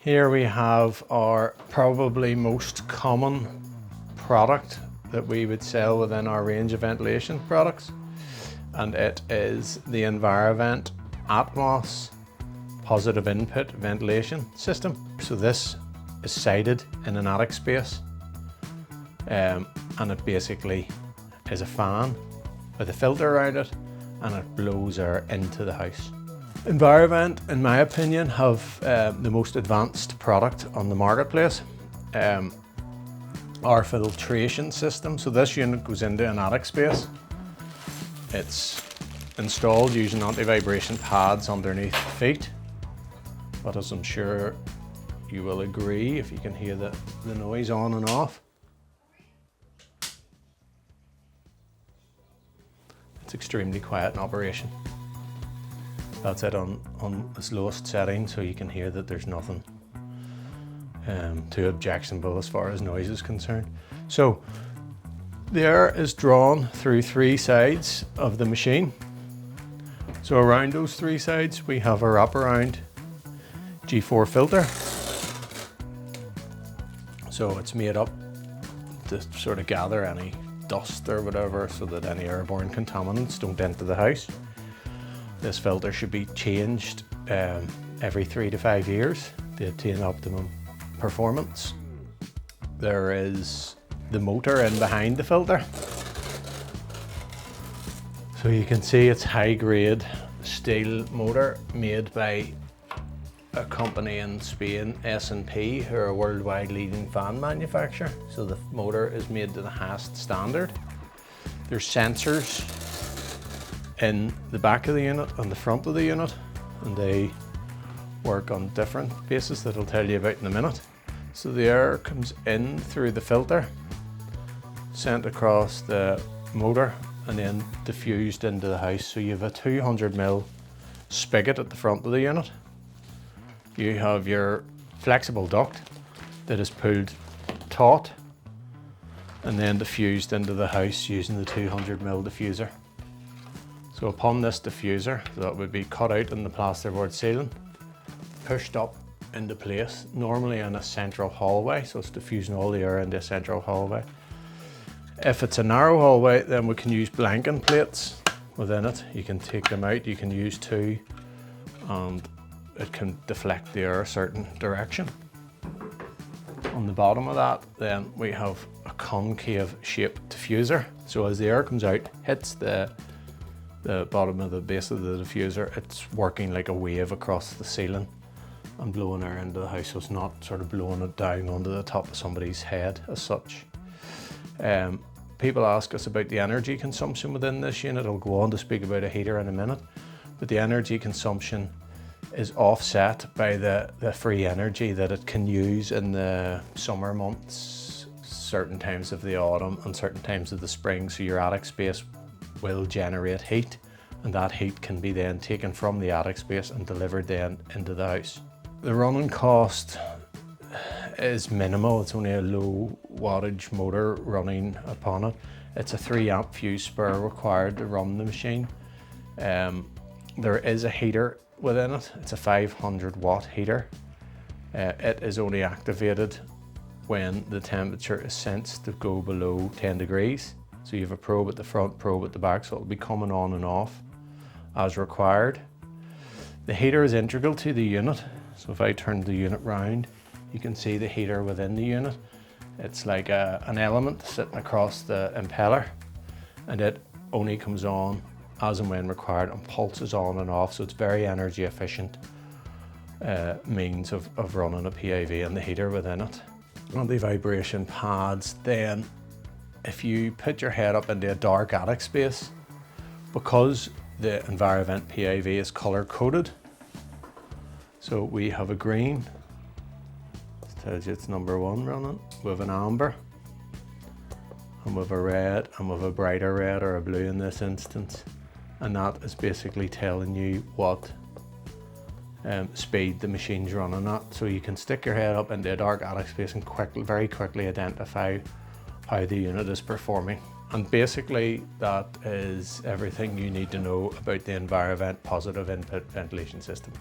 Here we have our probably most common product that we would sell within our range of ventilation products, and it is the Environment Atmos positive input ventilation system. So this is sited in an attic space, and it basically is a fan with a filter around it, and it blows air into the house. Environment, in my opinion, have the most advanced product on the marketplace. Our filtration system. So this unit goes into an attic space. It's installed using anti-vibration pads underneath the feet. But as I'm sure you will agree, if you can hear the noise on and off, it's extremely quiet in operation. That's it on its lowest setting, so you can hear that there's nothing too objectionable as far as noise is concerned. So the air is drawn through 3 sides of the machine. So around those 3 sides we have a wraparound G4 filter. So it's made up to sort of gather any dust or whatever, so that any airborne contaminants don't enter the house. This filter should be changed every 3 to 5 years to attain optimum performance. There is the motor in behind the filter. So you can see it's high-grade steel motor made by a company in Spain, S&P, who are a worldwide leading fan manufacturer. So the motor is made to the highest standard. There's sensors in the back of the unit and the front of the unit, and they work on different bases that I'll tell you about in a minute. So the air comes in through the filter, sent across the motor, and then diffused into the house. So you have a 200mm spigot at the front of the unit. You have your flexible duct that is pulled taut and then diffused into the house using the 200mm diffuser. So upon this diffuser, that would be cut out in the plasterboard ceiling, pushed up into place, normally in a central hallway, so it's diffusing all the air into a central hallway. If it's a narrow hallway, then we can use blanking plates within it. You can take them out, you can use 2, and it can deflect the air a certain direction. On the bottom of that, then we have a concave shaped diffuser. So as the air comes out, hits the bottom of the base of the diffuser, it's working like a wave across the ceiling and blowing air into the house, so it's not sort of blowing it down onto the top of somebody's head as such. People ask us about the energy consumption within this unit. I'll go on to speak about a heater in a minute, but the energy consumption is offset by the free energy that it can use in the summer months, certain times of the autumn and certain times of the spring. So your attic space will generate heat, and that heat can be then taken from the attic space and delivered then into the house. The running cost is minimal. It's only a low wattage motor running upon it. It's a 3-amp fuse spur required to run the machine. There is a heater within it. It's a 500-watt heater. It is only activated when the temperature is sensed to go below 10 degrees. So you have a probe at the front, probe at the back, so it'll be coming on and off as required. The heater is integral to the unit. So if I turn the unit round, you can see the heater within the unit. It's like an element sitting across the impeller, and it only comes on as and when required and pulses on and off. So it's very energy efficient means of running a PIV and the heater within it. Anti-vibration pads then, if you put your head up into a dark attic space, because the Environment PIV is color coded, so we have a green, it tells you it's number 1 running, we have an amber, and we have a red, and we have a brighter red or a blue in this instance, and that is basically telling you what speed the machine's running at. So you can stick your head up into a dark attic space and very quickly identify how the unit is performing. And basically that is everything you need to know about the Environment Positive Input Ventilation System.